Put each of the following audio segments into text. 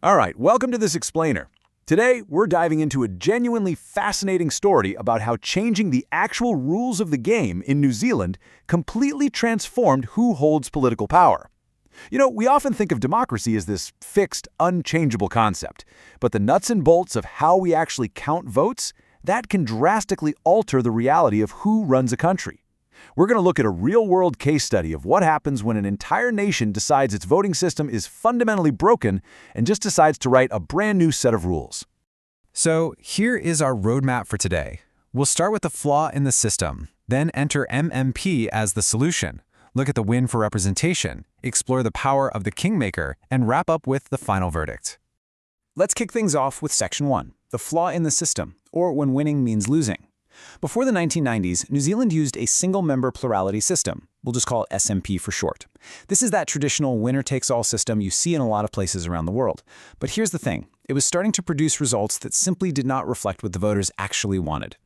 All right, welcome to this explainer. Today, we're diving into a genuinely fascinating story about how changing the actual rules of the game in New Zealand completely transformed who holds political power. You know, we often think of democracy as this fixed, unchangeable concept, but the nuts and bolts of how we actually count votes, that can drastically alter the reality of who runs a country. We're going to look at a real-world case study of what happens when an entire nation decides its voting system is fundamentally broken and just decides to write a brand new set of rules. So here is our roadmap for today. We'll start with the flaw in the system, then enter MMP as the solution, look at the win for representation, explore the power of the kingmaker, and wrap up with the final verdict. Let's kick things off with Section 1, the flaw in the system, or when winning means losing. Before the 1990s, New Zealand used a single-member plurality system. We'll just call it SMP for short. This is that traditional winner-takes-all system you see in a lot of places around the world. But here's the thing. It was starting to produce results that simply did not reflect what the voters actually wanted.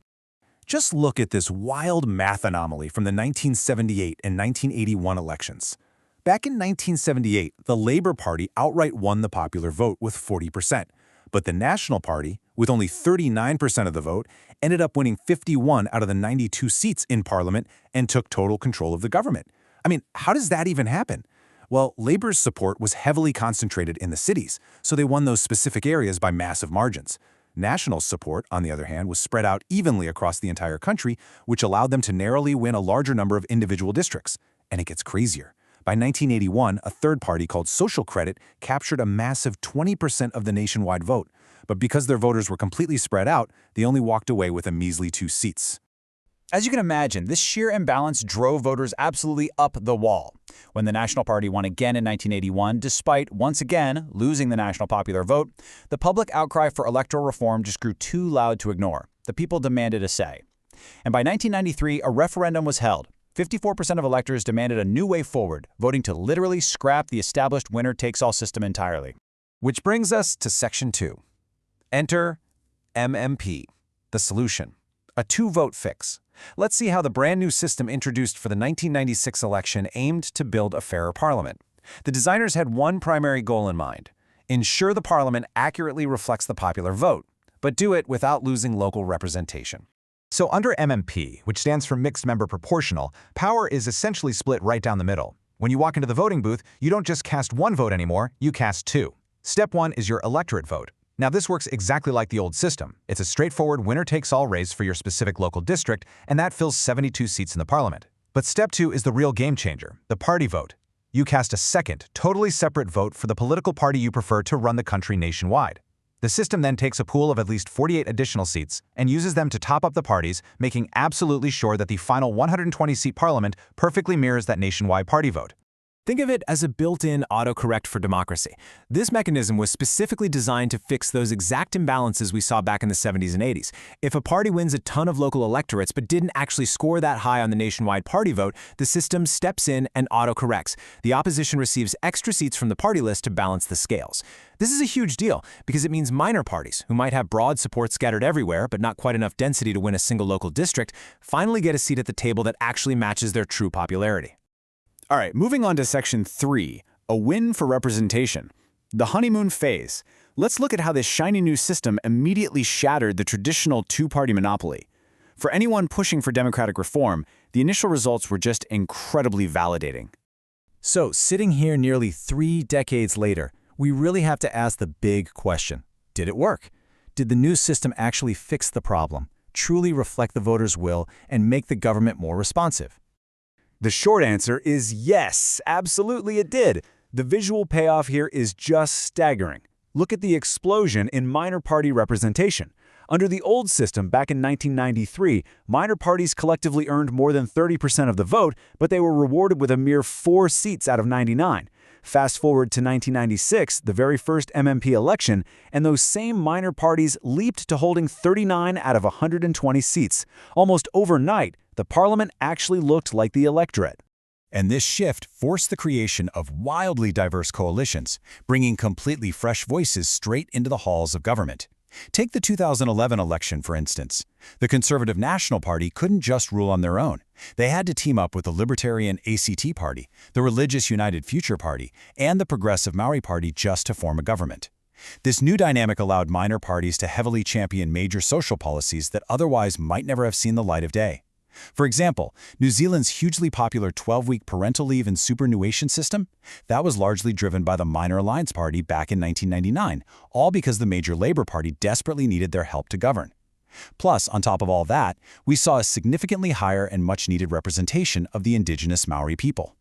Just look at this wild math anomaly from the 1978 and 1981 elections. Back in 1978, the Labour Party outright won the popular vote with 40%. But the National Party, with only 39% of the vote, ended up winning 51 out of the 92 seats in Parliament and took total control of the government. I mean, how does that even happen? Well, Labour's support was heavily concentrated in the cities, so they won those specific areas by massive margins. National's support, on the other hand, was spread out evenly across the entire country, which allowed them to narrowly win a larger number of individual districts. And it gets crazier. By 1981, a third party called Social Credit captured a massive 20% of the nationwide vote. But because their voters were completely spread out, they only walked away with a measly 2 seats. As you can imagine, this sheer imbalance drove voters absolutely up the wall. When the National Party won again in 1981, despite, once again, losing the national popular vote, the public outcry for electoral reform just grew too loud to ignore. The people demanded a say. And by 1993, a referendum was held. 54% of electors demanded a new way forward, voting to literally scrap the established winner-takes-all system entirely. Which brings us to Section 2. Enter MMP, the solution. A 2-vote fix. Let's see how the brand new system introduced for the 1996 election aimed to build a fairer parliament. The designers had one primary goal in mind: ensure the parliament accurately reflects the popular vote, but do it without losing local representation. So under MMP, which stands for Mixed Member Proportional, power is essentially split right down the middle. When you walk into the voting booth, you don't just cast one vote anymore, you cast 2. Step 1 is your electorate vote. Now this works exactly like the old system. It's a straightforward winner-takes-all race for your specific local district, and that fills 72 seats in the parliament. But step 2 is the real game changer, the party vote. You cast a second, totally separate vote for the political party you prefer to run the country nationwide. The system then takes a pool of at least 48 additional seats and uses them to top up the parties, making absolutely sure that the final 120-seat parliament perfectly mirrors that nationwide party vote. Think of it as a built-in autocorrect for democracy. This mechanism was specifically designed to fix those exact imbalances we saw back in the 70s and 80s. If a party wins a ton of local electorates but didn't actually score that high on the nationwide party vote, the system steps in and autocorrects. The opposition receives extra seats from the party list to balance the scales. This is a huge deal because it means minor parties, who might have broad support scattered everywhere but not quite enough density to win a single local district, finally get a seat at the table that actually matches their true popularity. All right, moving on to Section 3, a win for representation. The honeymoon phase. Let's look at how this shiny new system immediately shattered the traditional 2-party monopoly. For anyone pushing for democratic reform, the initial results were just incredibly validating. So, sitting here nearly 3 decades later, we really have to ask the big question. Did it work? Did the new system actually fix the problem, truly reflect the voters' will, and make the government more responsive? The short answer is yes, absolutely it did. The visual payoff here is just staggering. Look at the explosion in minor party representation. Under the old system back in 1993, minor parties collectively earned more than 30% of the vote, but they were rewarded with a mere 4 seats out of 99. Fast forward to 1996, the very first MMP election, and those same minor parties leaped to holding 39 out of 120 seats. Almost overnight, the parliament actually looked like the electorate. And this shift forced the creation of wildly diverse coalitions, bringing completely fresh voices straight into the halls of government. Take the 2011 election, for instance. The Conservative National Party couldn't just rule on their own. They had to team up with the Libertarian ACT Party, the Religious United Future Party, and the Progressive Maori Party just to form a government. This new dynamic allowed minor parties to heavily champion major social policies that otherwise might never have seen the light of day. For example, New Zealand's hugely popular 12-week parental leave and superannuation system, that was largely driven by the Minor Alliance Party back in 1999, all because the major Labour Party desperately needed their help to govern. Plus, on top of all that, we saw a significantly higher and much-needed representation of the indigenous Maori people.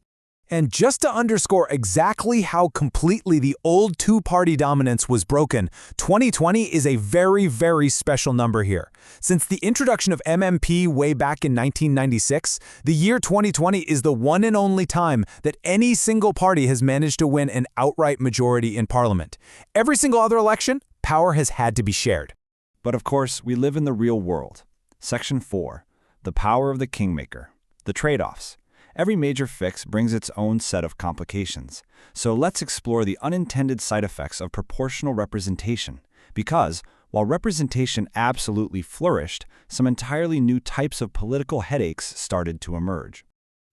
And just to underscore exactly how completely the old two-party dominance was broken, 2020 is a very, very special number here. Since the introduction of MMP way back in 1996, the year 2020 is the one and only time that any single party has managed to win an outright majority in Parliament. Every single other election, power has had to be shared. But of course, we live in the real world. Section 4. The power of the kingmaker. The trade-offs. Every major fix brings its own set of complications. So let's explore the unintended side effects of proportional representation. Because, while representation absolutely flourished, some entirely new types of political headaches started to emerge.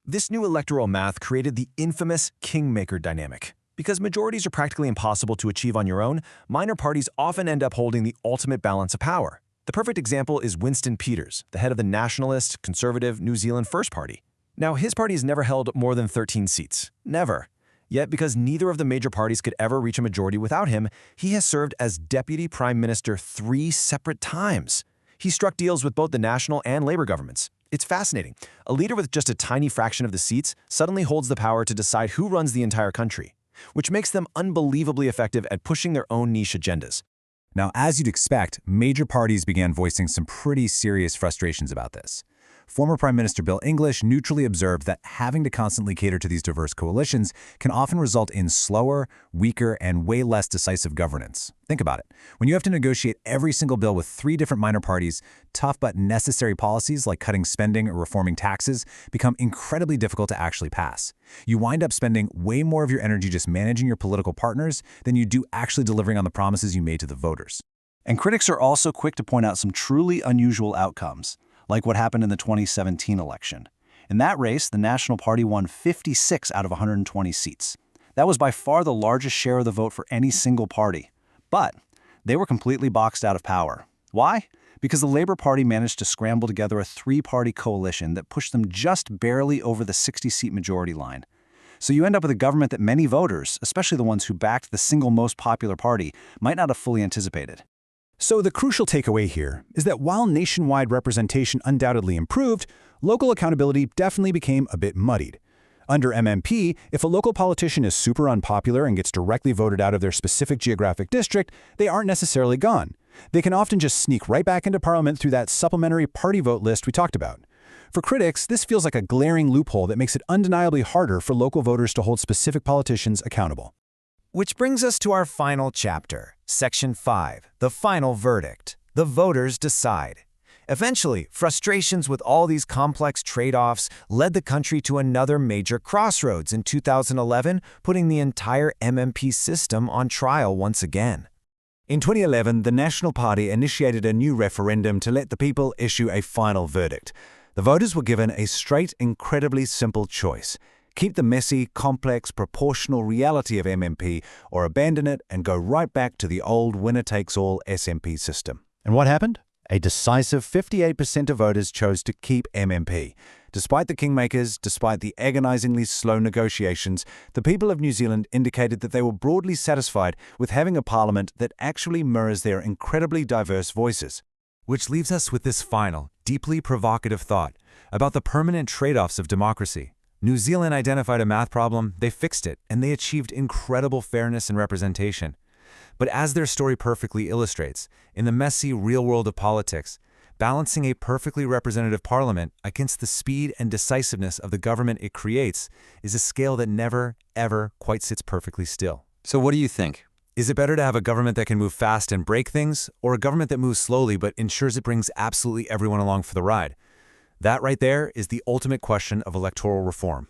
This new electoral math created the infamous kingmaker dynamic. Because majorities are practically impossible to achieve on your own, minor parties often end up holding the ultimate balance of power. The perfect example is Winston Peters, the head of the nationalist, conservative New Zealand First Party. Now, his party has never held more than 13 seats. Never. Yet, because neither of the major parties could ever reach a majority without him, he has served as Deputy Prime Minister 3 separate times. He struck deals with both the national and Labour governments. It's fascinating. A leader with just a tiny fraction of the seats suddenly holds the power to decide who runs the entire country, which makes them unbelievably effective at pushing their own niche agendas. Now, as you'd expect, major parties began voicing some pretty serious frustrations about this. Former Prime Minister Bill English neutrally observed that having to constantly cater to these diverse coalitions can often result in slower, weaker, and way less decisive governance. Think about it. When you have to negotiate every single bill with 3 different minor parties, tough but necessary policies like cutting spending or reforming taxes become incredibly difficult to actually pass. You wind up spending way more of your energy just managing your political partners than you do actually delivering on the promises you made to the voters. And critics are also quick to point out some truly unusual outcomes, like what happened in the 2017 election. In that race, the National Party won 56 out of 120 seats. That was by far the largest share of the vote for any single party. But they were completely boxed out of power. Why? Because the Labour Party managed to scramble together a 3-party coalition that pushed them just barely over the 60-seat majority line. So you end up with a government that many voters, especially the ones who backed the single most popular party, might not have fully anticipated. So the crucial takeaway here is that while nationwide representation undoubtedly improved, local accountability definitely became a bit muddied. Under MMP, if a local politician is super unpopular and gets directly voted out of their specific geographic district, they aren't necessarily gone. They can often just sneak right back into Parliament through that supplementary party vote list we talked about. For critics, this feels like a glaring loophole that makes it undeniably harder for local voters to hold specific politicians accountable. Which brings us to our final chapter, Section 5, the final verdict. The voters decide. Eventually, frustrations with all these complex trade-offs led the country to another major crossroads in 2011, putting the entire MMP system on trial once again. In 2011, the National Party initiated a new referendum to let the people issue a final verdict. The voters were given a straight, incredibly simple choice. Keep the messy, complex, proportional reality of MMP or abandon it and go right back to the old winner-takes-all SMP system. And what happened? A decisive 58% of voters chose to keep MMP. Despite the kingmakers, despite the agonizingly slow negotiations, the people of New Zealand indicated that they were broadly satisfied with having a parliament that actually mirrors their incredibly diverse voices. Which leaves us with this final, deeply provocative thought about the permanent trade-offs of democracy. New Zealand identified a math problem, they fixed it, and they achieved incredible fairness and representation. But as their story perfectly illustrates, in the messy real world of politics, balancing a perfectly representative parliament against the speed and decisiveness of the government it creates is a scale that never, ever quite sits perfectly still. So what do you think? Is it better to have a government that can move fast and break things, or a government that moves slowly but ensures it brings absolutely everyone along for the ride? That right there is the ultimate question of electoral reform.